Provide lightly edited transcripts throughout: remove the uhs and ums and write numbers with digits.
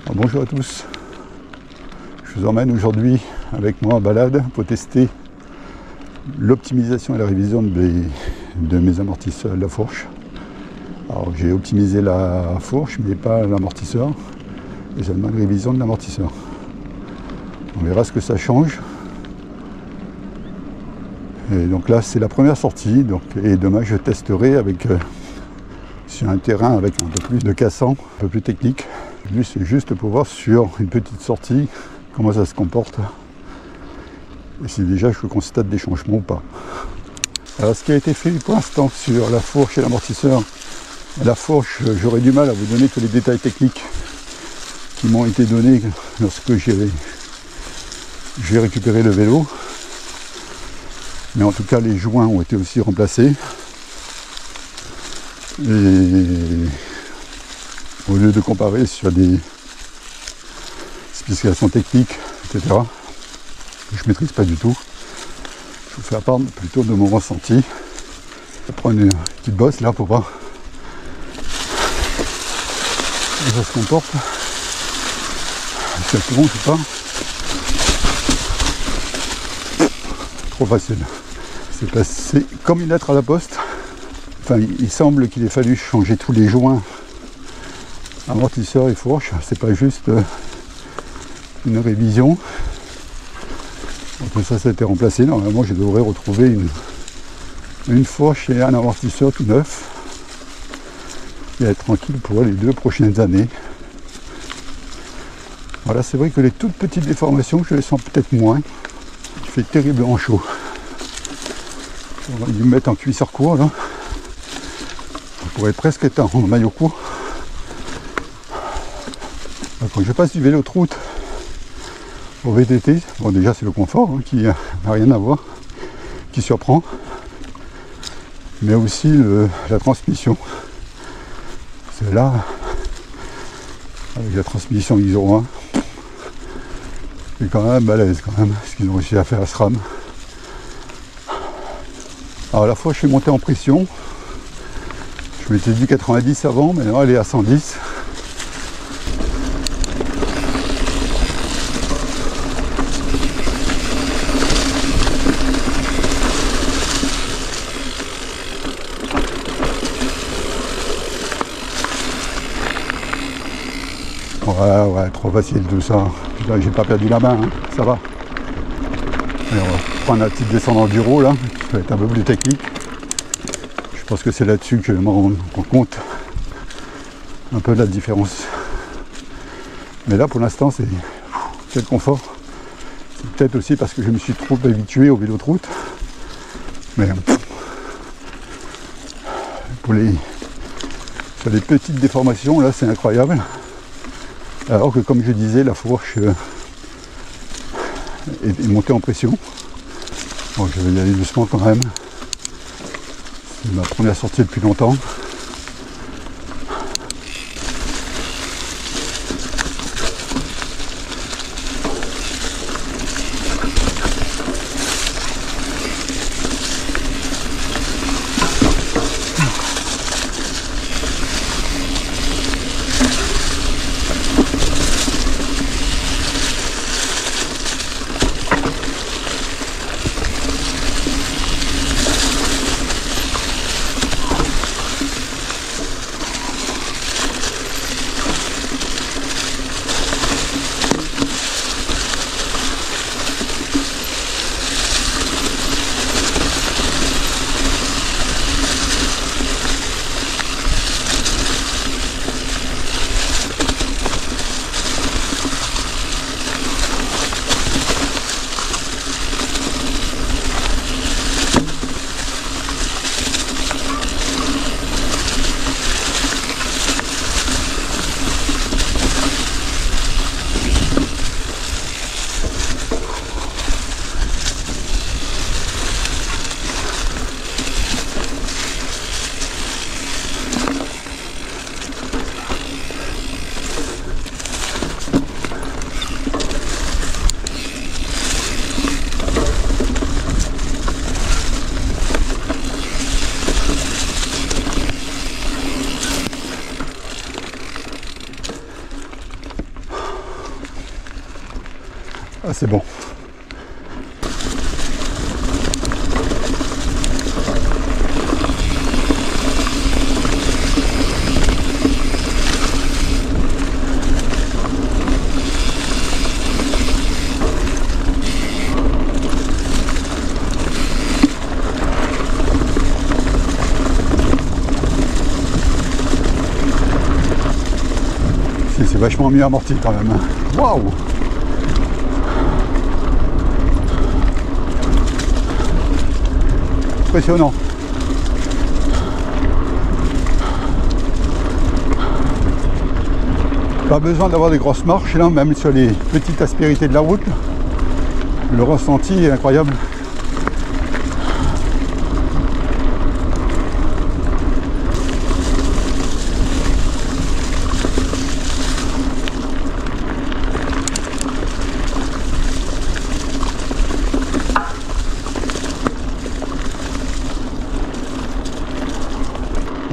Alors, bonjour à tous, je vous emmène aujourd'hui avec moi en balade pour tester l'optimisation et la révision de mes amortisseurs de la fourche. Alors j'ai optimisé la fourche mais pas l'amortisseur, et seulement une révision de l'amortisseur. On verra ce que ça change. Et donc là c'est la première sortie, et demain je testerai sur un terrain avec un peu plus de cassant, un peu plus technique. Lui c'est juste pour voir sur une petite sortie comment ça se comporte et si déjà je constate des changements ou pas. Alors ce qui a été fait pour l'instant sur la fourche et l'amortisseur, la fourche j'aurais du mal à vous donner tous les détails techniques qui m'ont été donnés lorsque j'ai récupéré le vélo, mais en tout cas les joints ont été aussi remplacés et au lieu de comparer sur des spécifications techniques, etc., que je ne maîtrise pas du tout, je vous fais part plutôt de mon ressenti. Je vais prendre une petite bosse là pour voir comment ça se comporte. C'est tout bon, c'est pas trop facile. C'est passé comme une lettre à la poste. Enfin, il semble qu'il ait fallu changer tous les joints amortisseur et fourche, c'est pas juste une révision. Donc ça a été remplacé. Normalement je devrais retrouver une fourche et un amortisseur tout neuf et être tranquille pour les 2 prochaines années. Voilà, c'est vrai que les toutes petites déformations je les sens peut-être moins. Il fait terriblement chaud. On va lui mettre en cuisseur court là. On pourrait presque être en maillot court. Quand je passe du vélo de route au VTT, bon déjà c'est le confort qui n'a rien à voir, qui surprend, mais aussi la transmission. C'est là, avec la transmission ISO 1, c'est quand même balèze ce qu'ils ont réussi à faire à SRAM. Alors la fois je suis monté en pression, je m'étais dit 90 avant, mais maintenant elle est à 110. Ouais, trop facile tout ça. Putain, j'ai pas perdu la main, hein. Ça va. Allez, on va prendre la petite descente enduro là, qui va être un peu plus technique. Je pense que c'est là-dessus que je me rends compte un peu de la différence. Mais là pour l'instant c'est le confort. C'est peut-être aussi parce que je me suis trop habitué au vélo de route. Mais sur les petites déformations là c'est incroyable. Alors que comme je disais, la fourche est montée en pression. Bon, je vais y aller doucement quand même. C'est ma première sortie depuis longtemps. Ah, c'est bon. C'est vachement mieux amorti quand même. Waouh! Impressionnant. Pas besoin d'avoir des grosses marches là, même sur les petites aspérités de la route. Le ressenti est incroyable.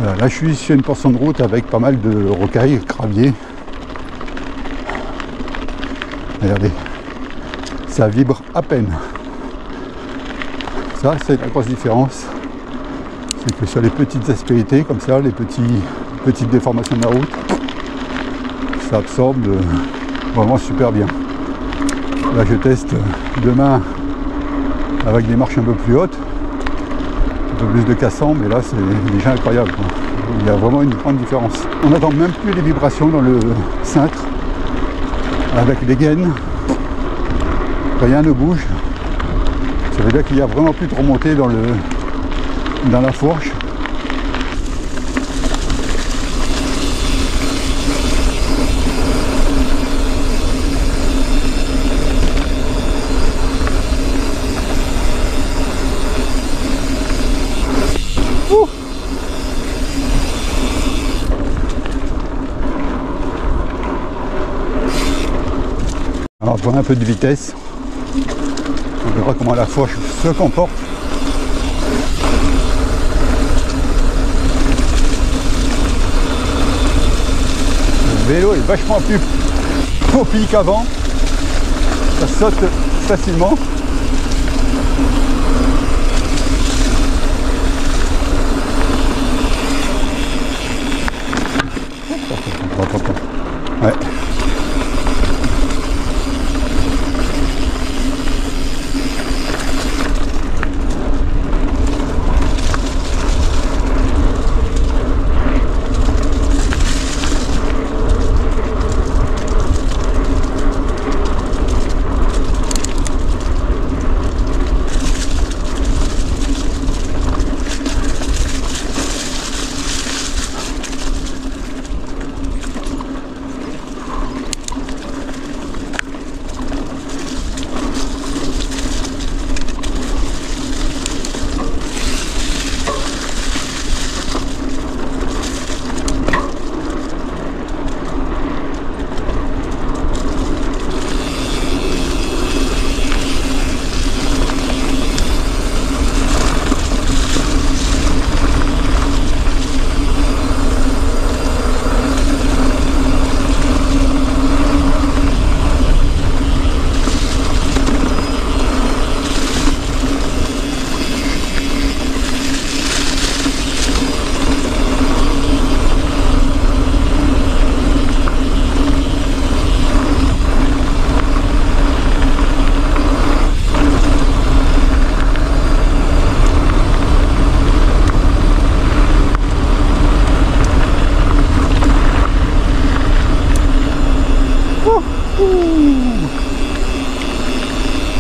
Voilà, là je suis sur une portion de route avec pas mal de rocailles, graviers. Regardez, ça vibre à peine. Ça, c'est la grosse différence. C'est que sur les petites aspérités, comme ça, les petites déformations de la route, ça absorbe vraiment super bien. Là, je teste demain avec des marches un peu plus hautes, un peu plus de cassant, mais là, c'est déjà incroyable, quoi. Il y a vraiment une grande différence. On n'entend même plus les vibrations dans le cintre. Avec les gaines, rien ne bouge. Ça veut dire qu'il n'y a vraiment plus de remontée dans la fourche. Ouh. Alors, on va prendre un peu de vitesse. On verra comment la fourche se comporte. Le vélo est vachement plus popi qu'avant. Ça saute facilement. Ouais.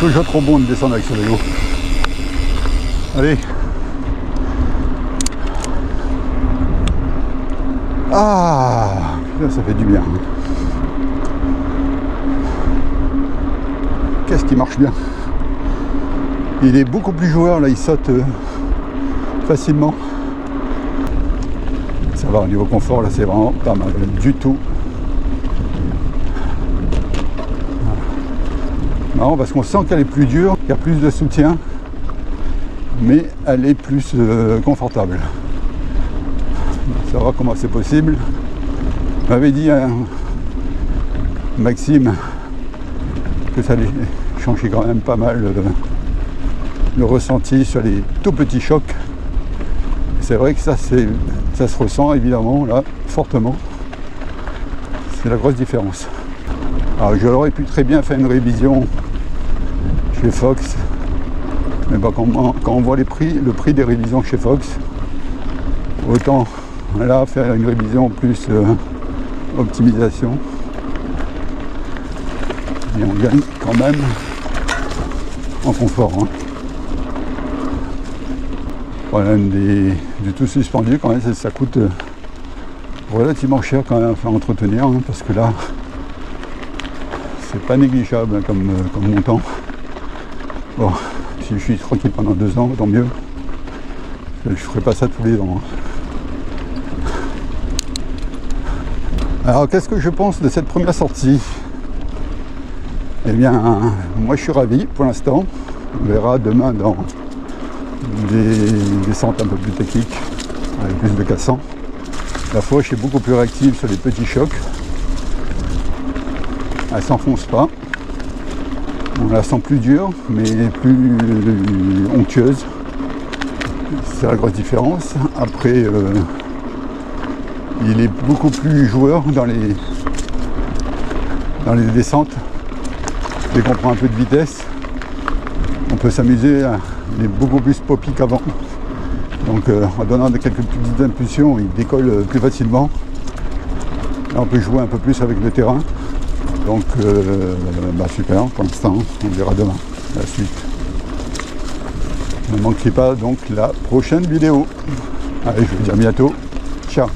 Toujours trop bon de descendre avec ce vélo. Allez. Ah, là, ça fait du bien. Qu'est-ce qui marche bien. Il est beaucoup plus joueur, là, il saute facilement. Ça va, au niveau confort, là, c'est vraiment pas mal du tout. Non, parce qu'on sent qu'elle est plus dure, qu'il y a plus de soutien, mais elle est plus confortable. Savoir comment c'est possible. M'avait dit Maxime que ça allait changer quand même pas mal le ressenti sur les tout petits chocs. C'est vrai que ça se ressent évidemment là fortement. C'est la grosse différence. Alors je l'aurais pu très bien faire une révision chez Fox, mais bah, quand on voit le prix des révisions chez Fox, autant là faire une révision plus optimisation, et on gagne quand même en confort. Hein. Le problème du tout suspendu, quand même, ça coûte relativement cher quand même à faire entretenir, hein, parce que là, c'est pas négligeable hein, comme montant. Bon, si je suis tranquille pendant 2 ans, tant mieux. Je ferai pas ça tous les ans. Hein. Alors, qu'est-ce que je pense de cette première sortie? Eh bien, moi je suis ravi pour l'instant. On verra demain dans des descentes un peu plus techniques, avec plus de cassants. La fauche est beaucoup plus réactive sur les petits chocs. Elle s'enfonce pas. On la sent plus dure, mais plus onctueuse. C'est la grosse différence. Après, il est beaucoup plus joueur dans les descentes. Dès qu'on prend un peu de vitesse, on peut s'amuser. Il est beaucoup plus poppy qu'avant. Donc en donnant quelques petites impulsions, il décolle plus facilement. Là, on peut jouer un peu plus avec le terrain. Donc super pour l'instant, on verra demain la suite. Ne manquez pas donc la prochaine vidéo. Allez, je vous dis à bientôt. Ciao.